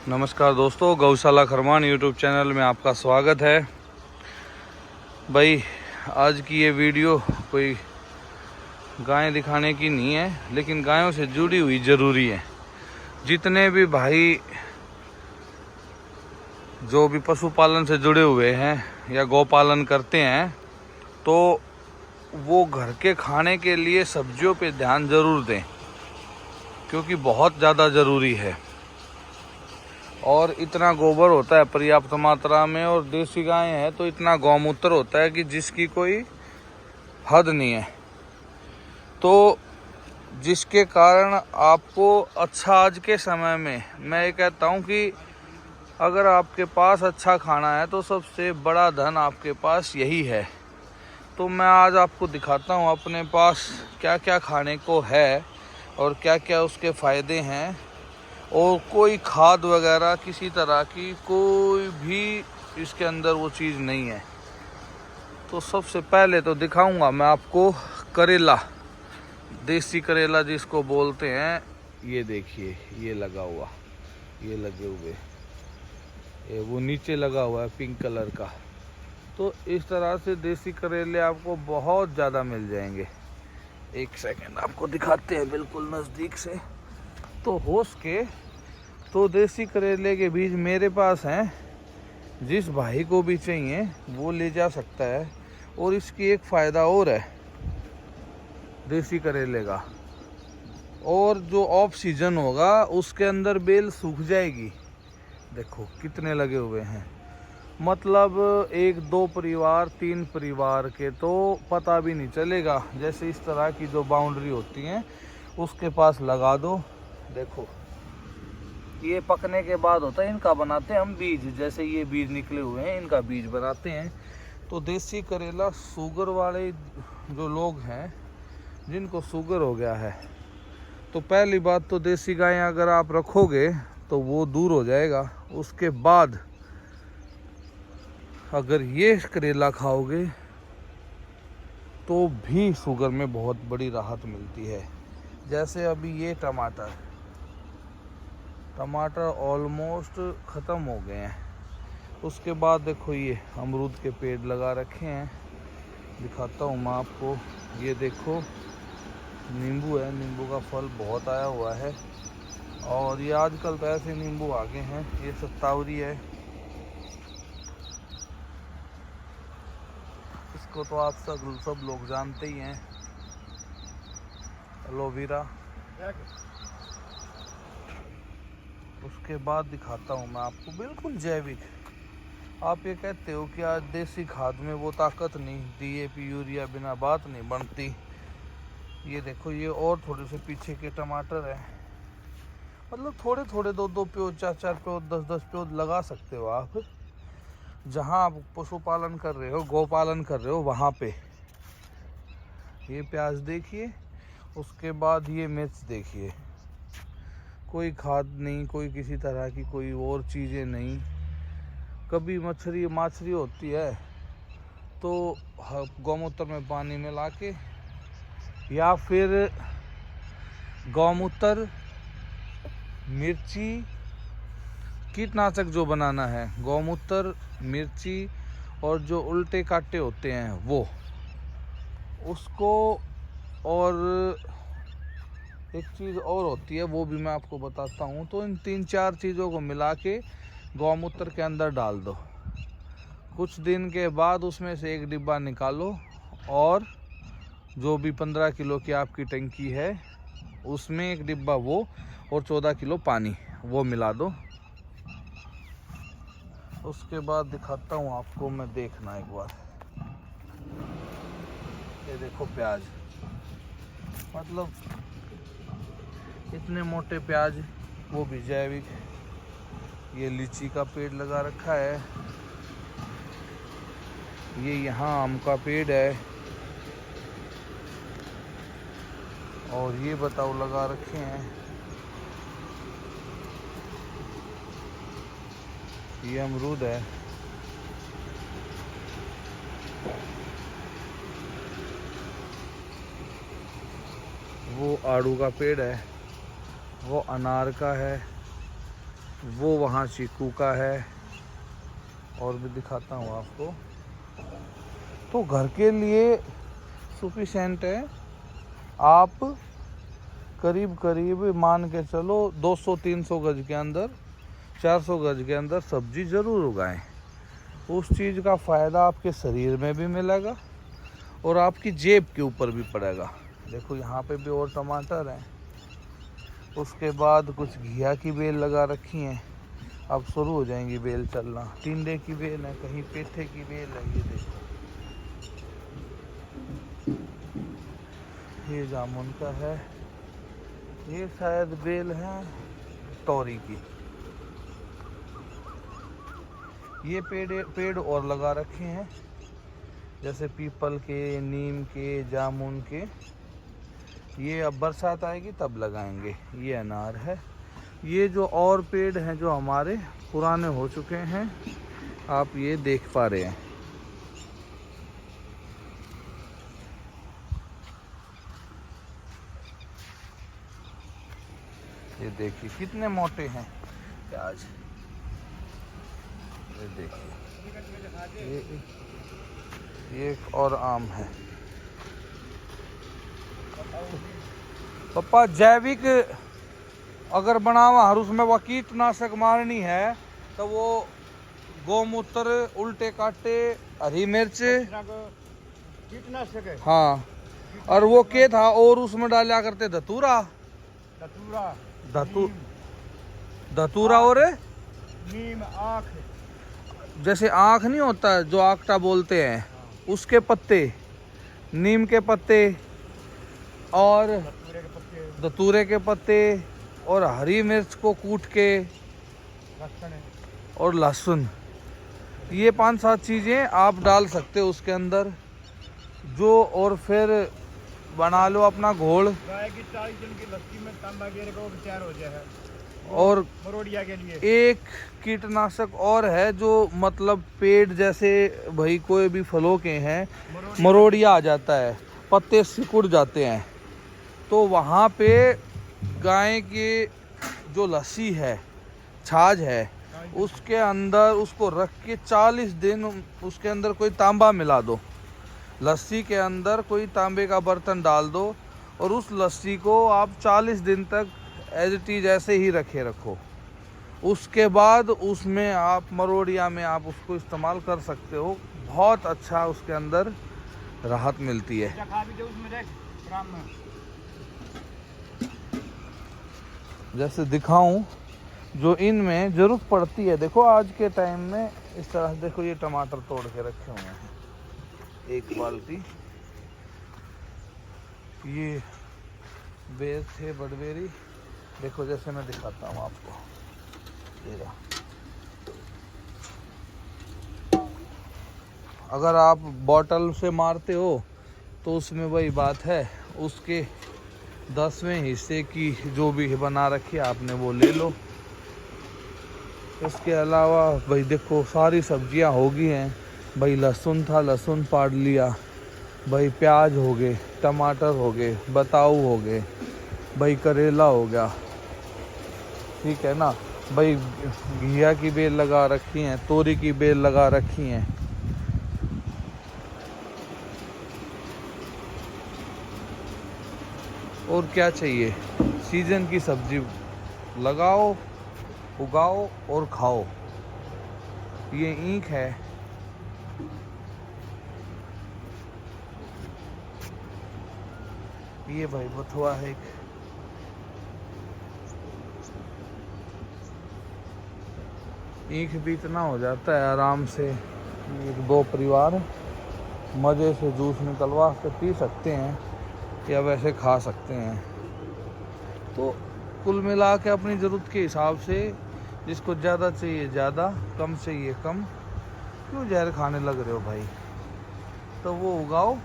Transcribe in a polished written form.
नमस्कार दोस्तों, गौशाला खरमान यूट्यूब चैनल में आपका स्वागत है। भाई आज की ये वीडियो कोई गाय दिखाने की नहीं है, लेकिन गायों से जुड़ी हुई ज़रूरी है। जितने भी भाई जो भी पशुपालन से जुड़े हुए हैं या गौपालन करते हैं, तो वो घर के खाने के लिए सब्जियों पे ध्यान ज़रूर दें, क्योंकि बहुत ज़्यादा ज़रूरी है। और इतना गोबर होता है पर्याप्त मात्रा में, और देसी गाय है तो इतना गौमूत्र होता है कि जिसकी कोई हद नहीं है। तो जिसके कारण आपको अच्छा, आज के समय में मैं ये कहता हूँ कि अगर आपके पास अच्छा खाना है तो सबसे बड़ा धन आपके पास यही है। तो मैं आज आपको दिखाता हूँ अपने पास क्या क्या खाने को है और क्या क्या उसके फ़ायदे हैं, और कोई खाद वगैरह किसी तरह की कोई भी इसके अंदर वो चीज़ नहीं है। तो सबसे पहले तो दिखाऊंगा मैं आपको करेला, देसी करेला जिसको बोलते हैं। ये देखिए, ये लगा हुआ, ये लगे हुए, ये वो नीचे लगा हुआ है पिंक कलर का। तो इस तरह से देसी करेले आपको बहुत ज़्यादा मिल जाएंगे। एक सेकंड आपको दिखाते हैं बिल्कुल नज़दीक से। तो हो सके तो देसी करेले के बीज मेरे पास हैं, जिस भाई को भी चाहिए वो ले जा सकता है। और इसकी एक फ़ायदा और है देसी करेले का, और जो ऑफ सीजन होगा उसके अंदर बेल सूख जाएगी। देखो कितने लगे हुए हैं, मतलब 1 2 परिवार 3 परिवार के तो पता भी नहीं चलेगा। जैसे इस तरह की जो बाउंड्री होती हैं उसके पास लगा दो। देखो ये पकने के बाद होता है, इनका बनाते हैं हम बीज। जैसे ये बीज निकले हुए हैं, इनका बीज बनाते हैं। तो देसी करेला शुगर वाले जो लोग हैं, जिनको शुगर हो गया है, तो पहली बात तो देसी गाय अगर आप रखोगे तो वो दूर हो जाएगा। उसके बाद अगर ये करेला खाओगे तो भी शुगर में बहुत बड़ी राहत मिलती है। जैसे अभी ये टमाटर ऑलमोस्ट ख़त्म हो गए हैं। उसके बाद देखो ये अमरूद के पेड़ लगा रखे हैं, दिखाता हूँ मैं आपको। ये देखो नींबू है, नींबू का फल बहुत आया हुआ है। और ये आजकल तो ऐसे नींबू आ गए हैं। ये सत्तावरी है, इसको तो आप सब लोग जानते ही हैं। एलोवेरा। उसके बाद दिखाता हूँ मैं आपको बिल्कुल जैविक। आप ये कहते हो कि आज देसी खाद में वो ताकत नहीं, डीएपी यूरिया बिना बात नहीं बनती। ये देखो, ये और थोड़े से पीछे के टमाटर हैं। मतलब थोड़े थोड़े 2 प्योद 4 प्योद 10 प्योद लगा सकते हो आप, जहाँ आप पशुपालन कर रहे हो, गौपालन कर रहे हो वहाँ पे। ये प्याज देखिए, उसके बाद ये मिर्च देखिए। कोई खाद नहीं, कोई किसी तरह की कोई और चीज़ें नहीं। कभी माछली होती है तो गौमूत्र में पानी मिला के, या फिर गौमूत्र मिर्ची कीटनाशक जो बनाना है, गौमूत्र मिर्ची और जो उल्टे काटे होते हैं वो, उसको। और एक चीज़ और होती है, वो भी मैं आपको बताता हूँ। तो इन 3-4 चीज़ों को मिला के गौमूत्र के अंदर डाल दो। कुछ दिन के बाद उसमें से एक डिब्बा निकालो, और जो भी 15 किलो की आपकी टंकी है उसमें एक डिब्बा वो, और 14 किलो पानी वो मिला दो। उसके बाद दिखाता हूँ आपको मैं, देखना एक बार। ये देखो प्याज, मतलब इतने मोटे प्याज, वो भी जैविक। ये लीची का पेड़ लगा रखा है, ये यहाँ आम का पेड़ है, और ये बताओ लगा रखे हैं। ये अमरूद है, वो आड़ू का पेड़ है, वो अनार का है, वो वहाँ चीकू का है, और भी दिखाता हूँ आपको। तो घर के लिए सफिशेंट है। आप करीब करीब मान के चलो 200-300 गज के अंदर, 400 गज के अंदर सब्जी ज़रूर उगाएं। उस चीज़ का फ़ायदा आपके शरीर में भी मिलेगा और आपकी जेब के ऊपर भी पड़ेगा। देखो यहाँ पे भी और टमाटर हैं। उसके बाद कुछ घिया की बेल लगा रखी हैं, अब शुरू हो जाएंगी बेल चलना। टिंडे की बेल है, कहीं पेठे की बेल है। ये देखो, ये जामुन का है, ये शायद बेल है तोरी की। ये पेड़ और लगा रखे हैं, जैसे पीपल के, नीम के, जामुन के। ये अब बरसात आएगी तब लगाएंगे। ये अनार है। ये जो और पेड़ हैं जो हमारे पुराने हो चुके हैं, आप ये देख पा रहे हैं। ये देखिए कितने मोटे हैं प्याज। ये देखिए, ये एक और आम है। पापा जैविक अगर बनावा हर उसमें वो कीटनाशक मारनी है तो वो गौमूत्र, उल्टे काटे, हरी मिर्च, कीटनाशक है। हाँ, और वो के था और उसमें डाला करते धतूरा, धतूरा और नीम, आँख, जैसे आँख नहीं होता जो आकटा बोलते हैं, उसके पत्ते, नीम के पत्ते और धतूरे के पत्ते और हरी मिर्च को कूट के और लहसुन, ये 5-7 चीज़ें आप डाल सकते हो उसके अंदर जो, और फिर बना लो अपना घोल। गाय की 40 दिन की लस्सी में तांबा गिर को तैयार हो जाए। और मरोड़िया के लिए एक कीटनाशक और है जो मतलब पेड़ जैसे भाई कोई भी फलों के हैं, मरोड़िया आ जाता है, पत्ते सिकुड़ जाते हैं, तो वहाँ पे गाय की जो लस्सी है, छाछ है, उसके अंदर उसको रख के 40 दिन उसके अंदर कोई तांबा मिला दो, लस्सी के अंदर कोई तांबे का बर्तन डाल दो और उस लस्सी को आप 40 दिन तक एज इट इज ऐसे ही रखो। उसके बाद उसमें आप मरोड़िया में आप उसको इस्तेमाल कर सकते हो। बहुत अच्छा उसके अंदर राहत मिलती है। जैसे दिखाऊं जो इनमें ज़रूरत पड़ती है। देखो आज के टाइम में इस तरह, देखो ये टमाटर तोड़ के रखे हुए हैं, एक बाल्टी। ये बेर थे बड़बेरी, देखो जैसे मैं दिखाता हूँ आपको, ये रहा। अगर आप बॉटल से मारते हो तो उसमें वही बात है, उसके 10वें हिस्से की जो भी बना रखी है आपने वो ले लो। इसके अलावा भाई देखो सारी सब्जियां हो गई हैं भाई। लहसुन था, लहसुन पाड़ लिया भाई, प्याज हो गए, टमाटर हो गए, बताऊ हो गए भाई, करेला हो गया, ठीक है ना भाई। घिया की बेल लगा रखी हैं, तोरी की बेल लगा रखी हैं। और क्या चाहिए, सीजन की सब्जी लगाओ, उगाओ और खाओ। ये ईंख है, ये भाई बथुआ है। ईंख भी इतना हो जाता है आराम से, 1-2 परिवार मज़े से जूस निकलवा के पी सकते हैं या वैसे खा सकते हैं। तो कुल मिला के अपनी ज़रूरत के हिसाब से, जिसको ज़्यादा चाहिए ज़्यादा, कम चाहिए कम, क्यों जहर खाने लग रहे हो भाई, तो वो उगाओ